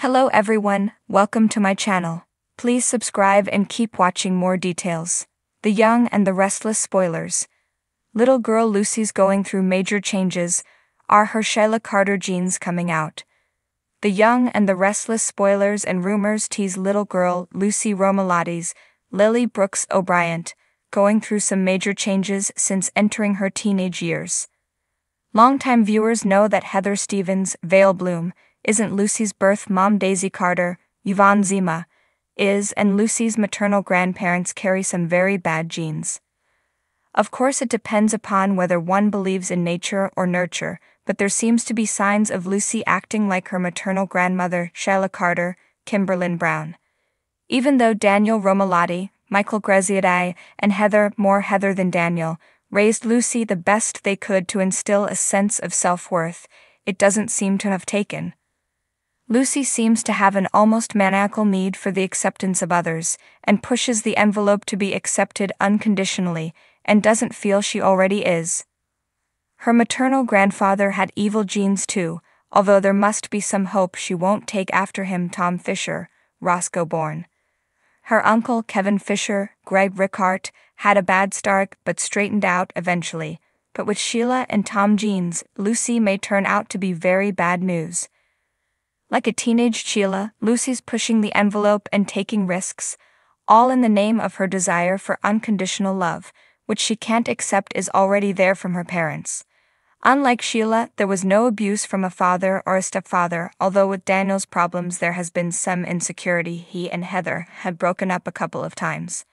Hello everyone, welcome to my channel. Please subscribe and keep watching more details. The Young and the Restless spoilers. Little girl Lucy's going through major changes. Are her Sheila Carter genes coming out? The Young and the Restless spoilers and rumors tease little girl Lucy Romalotti's, Lily Brooks O'Brien, going through some major changes since entering her teenage years. Longtime viewers know that Heather Stevens, Vale Bloom, isn't Lucy's birth mom. Daisy Carter, Yvonne Zima, is, and Lucy's maternal grandparents carry some very bad genes. Of course, it depends upon whether one believes in nature or nurture, but there seems to be signs of Lucy acting like her maternal grandmother, Sheila Carter, Kimberlyn Brown. Even though Daniel Romalotti, Michael Graziadei, and Heather, more Heather than Daniel, raised Lucy the best they could to instill a sense of self-worth, it doesn't seem to have taken. Lucy seems to have an almost maniacal need for the acceptance of others, and pushes the envelope to be accepted unconditionally, and doesn't feel she already is. Her maternal grandfather had evil genes too, although there must be some hope she won't take after him. Tom Fisher, Roscoe born. Her uncle Kevin Fisher, Greg Rickhart, had a bad start but straightened out eventually, but with Sheila and Tom genes, Lucy may turn out to be very bad news. Like a teenage Sheila, Lucy's pushing the envelope and taking risks, all in the name of her desire for unconditional love, which she can't accept is already there from her parents. Unlike Sheila, there was no abuse from a father or a stepfather, although with Daniel's problems there has been some insecurity. He and Heather had broken up a couple of times.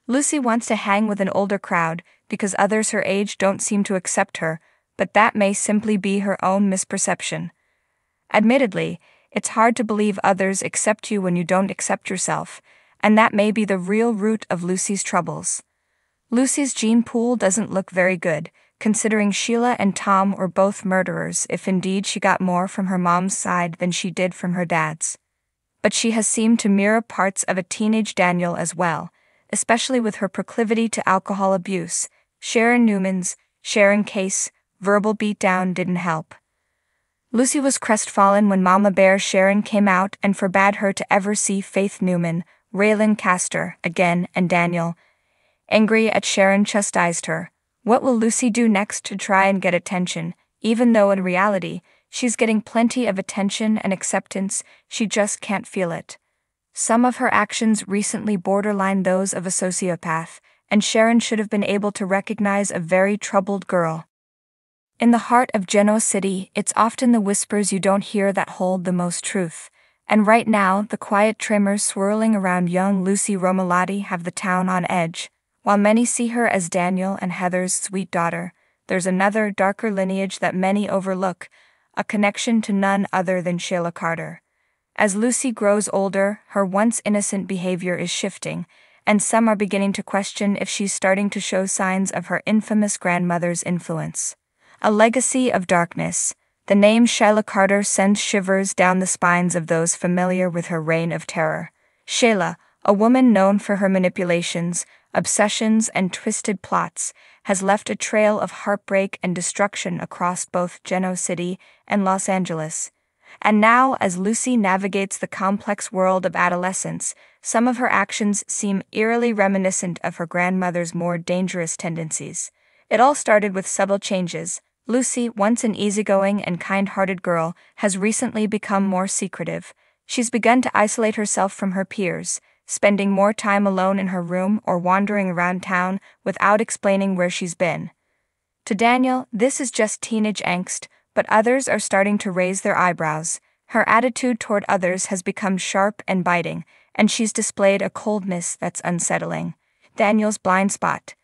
Lucy wants to hang with an older crowd because others her age don't seem to accept her, but that may simply be her own misperception. Admittedly, it's hard to believe others accept you when you don't accept yourself, and that may be the real root of Lucy's troubles. Lucy's gene pool doesn't look very good, considering Sheila and Tom were both murderers, if indeed she got more from her mom's side than she did from her dad's. But she has seemed to mirror parts of a teenage Daniel as well, especially with her proclivity to alcohol abuse. Sharon Newman's Sharon case, verbal beatdown didn't help. Lucy was crestfallen when Mama Bear Sharon came out and forbade her to ever see Faith Newman, Raylan Castor, again, and Daniel, angry at Sharon, chastised her. What will Lucy do next to try and get attention, even though in reality, she's getting plenty of attention and acceptance, she just can't feel it. Some of her actions recently borderline those of a sociopath, and Sharon should have been able to recognize a very troubled girl. In the heart of Genoa City, it's often the whispers you don't hear that hold the most truth, and right now the quiet tremors swirling around young Lucy Romalotti have the town on edge. While many see her as Daniel and Heather's sweet daughter, there's another darker lineage that many overlook, a connection to none other than Sheila Carter. As Lucy grows older, her once innocent behavior is shifting, and some are beginning to question if she's starting to show signs of her infamous grandmother's influence. A legacy of darkness. The name Sheila Carter sends shivers down the spines of those familiar with her reign of terror. Sheila, a woman known for her manipulations, obsessions, and twisted plots, has left a trail of heartbreak and destruction across both Genoa City and Los Angeles. And now, as Lucy navigates the complex world of adolescence, some of her actions seem eerily reminiscent of her grandmother's more dangerous tendencies. It all started with subtle changes. Lucy, once an easygoing and kind-hearted girl, has recently become more secretive. She's begun to isolate herself from her peers, spending more time alone in her room or wandering around town without explaining where she's been. To Daniel, this is just teenage angst, but others are starting to raise their eyebrows. Her attitude toward others has become sharp and biting, and she's displayed a coldness that's unsettling. Daniel's blind spot.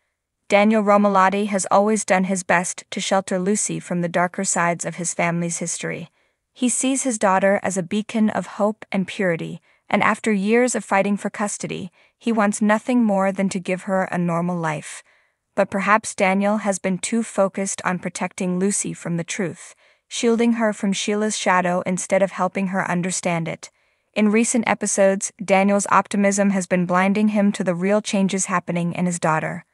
Daniel Romalotti has always done his best to shelter Lucy from the darker sides of his family's history. He sees his daughter as a beacon of hope and purity, and after years of fighting for custody, he wants nothing more than to give her a normal life. But perhaps Daniel has been too focused on protecting Lucy from the truth, shielding her from Sheila's shadow instead of helping her understand it. In recent episodes, Daniel's optimism has been blinding him to the real changes happening in his daughter.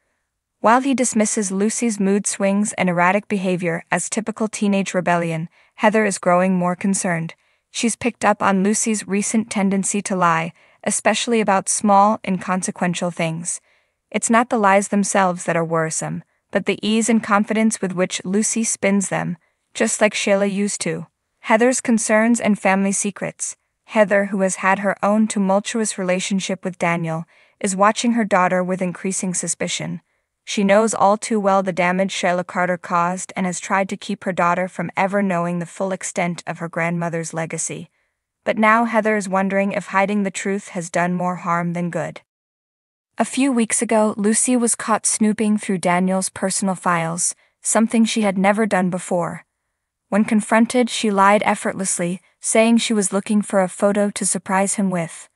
While he dismisses Lucy's mood swings and erratic behavior as typical teenage rebellion, Heather is growing more concerned. She's picked up on Lucy's recent tendency to lie, especially about small, inconsequential things. It's not the lies themselves that are worrisome, but the ease and confidence with which Lucy spins them, just like Sheila used to. Heather's concerns and family secrets. Heather, who has had her own tumultuous relationship with Daniel, is watching her daughter with increasing suspicion. She knows all too well the damage Sheila Carter caused and has tried to keep her daughter from ever knowing the full extent of her grandmother's legacy. But now Heather is wondering if hiding the truth has done more harm than good. A few weeks ago, Lucy was caught snooping through Daniel's personal files, something she had never done before. When confronted, she lied effortlessly, saying she was looking for a photo to surprise him with.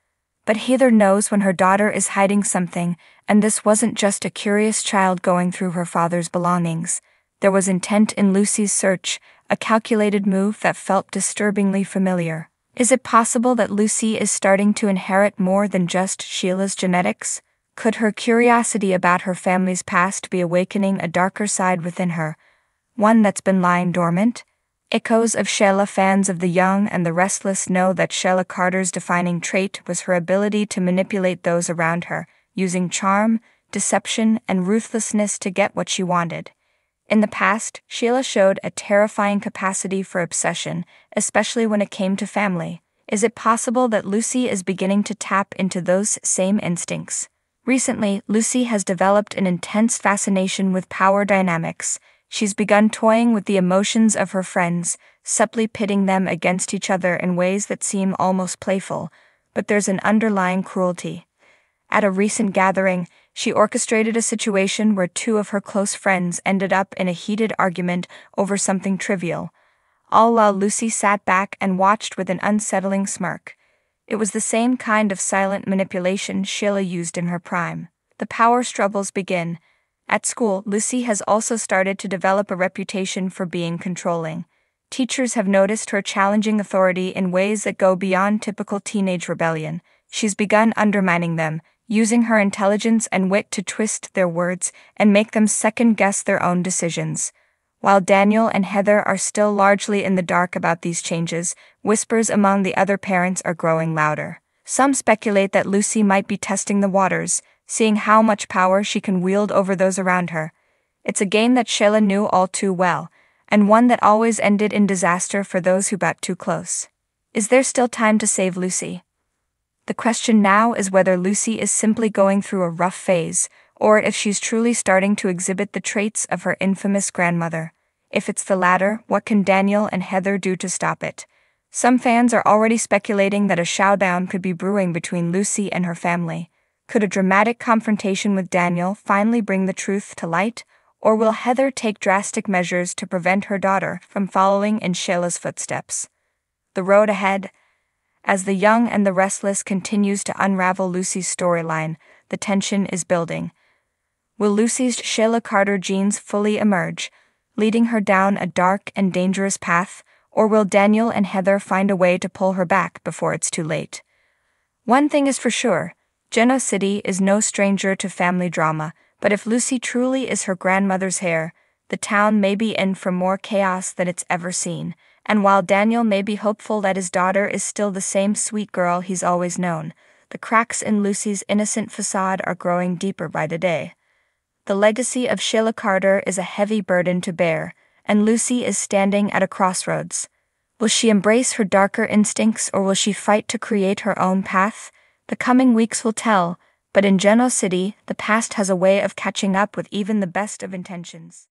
But Heather knows when her daughter is hiding something, and this wasn't just a curious child going through her father's belongings. There was intent in Lucy's search, a calculated move that felt disturbingly familiar. Is it possible that Lucy is starting to inherit more than just Sheila's genetics? Could her curiosity about her family's past be awakening a darker side within her, one that's been lying dormant? Echoes of Sheila. Fans of The Young and the Restless know that Sheila Carter's defining trait was her ability to manipulate those around her, using charm, deception, and ruthlessness to get what she wanted. In the past, Sheila showed a terrifying capacity for obsession, especially when it came to family. Is it possible that Lucy is beginning to tap into those same instincts? Recently, Lucy has developed an intense fascination with power dynamics. She's begun toying with the emotions of her friends, subtly pitting them against each other in ways that seem almost playful, but there's an underlying cruelty. At a recent gathering, she orchestrated a situation where two of her close friends ended up in a heated argument over something trivial, all while Lucy sat back and watched with an unsettling smirk. It was the same kind of silent manipulation Sheila used in her prime. The power struggles begin. At school, Lucy has also started to develop a reputation for being controlling. Teachers have noticed her challenging authority in ways that go beyond typical teenage rebellion. She's begun undermining them, using her intelligence and wit to twist their words and make them second-guess their own decisions. While Daniel and Heather are still largely in the dark about these changes, whispers among the other parents are growing louder. Some speculate that Lucy might be testing the waters, seeing how much power she can wield over those around her. It's a game that Sheila knew all too well, and one that always ended in disaster for those who got too close. Is there still time to save Lucy? The question now is whether Lucy is simply going through a rough phase, or if she's truly starting to exhibit the traits of her infamous grandmother. If it's the latter, what can Daniel and Heather do to stop it? Some fans are already speculating that a showdown could be brewing between Lucy and her family. Could a dramatic confrontation with Daniel finally bring the truth to light, or will Heather take drastic measures to prevent her daughter from following in Sheila's footsteps? The road ahead. As The Young and the Restless continues to unravel Lucy's storyline, the tension is building. Will Lucy's Sheila Carter genes fully emerge, leading her down a dark and dangerous path, or will Daniel and Heather find a way to pull her back before it's too late? One thing is for sure. Genoa City is no stranger to family drama, but if Lucy truly is her grandmother's heir, the town may be in for more chaos than it's ever seen. And while Daniel may be hopeful that his daughter is still the same sweet girl he's always known, the cracks in Lucy's innocent facade are growing deeper by the day. The legacy of Sheila Carter is a heavy burden to bear, and Lucy is standing at a crossroads. Will she embrace her darker instincts, or will she fight to create her own path? The coming weeks will tell, but in Genoa City, the past has a way of catching up with even the best of intentions.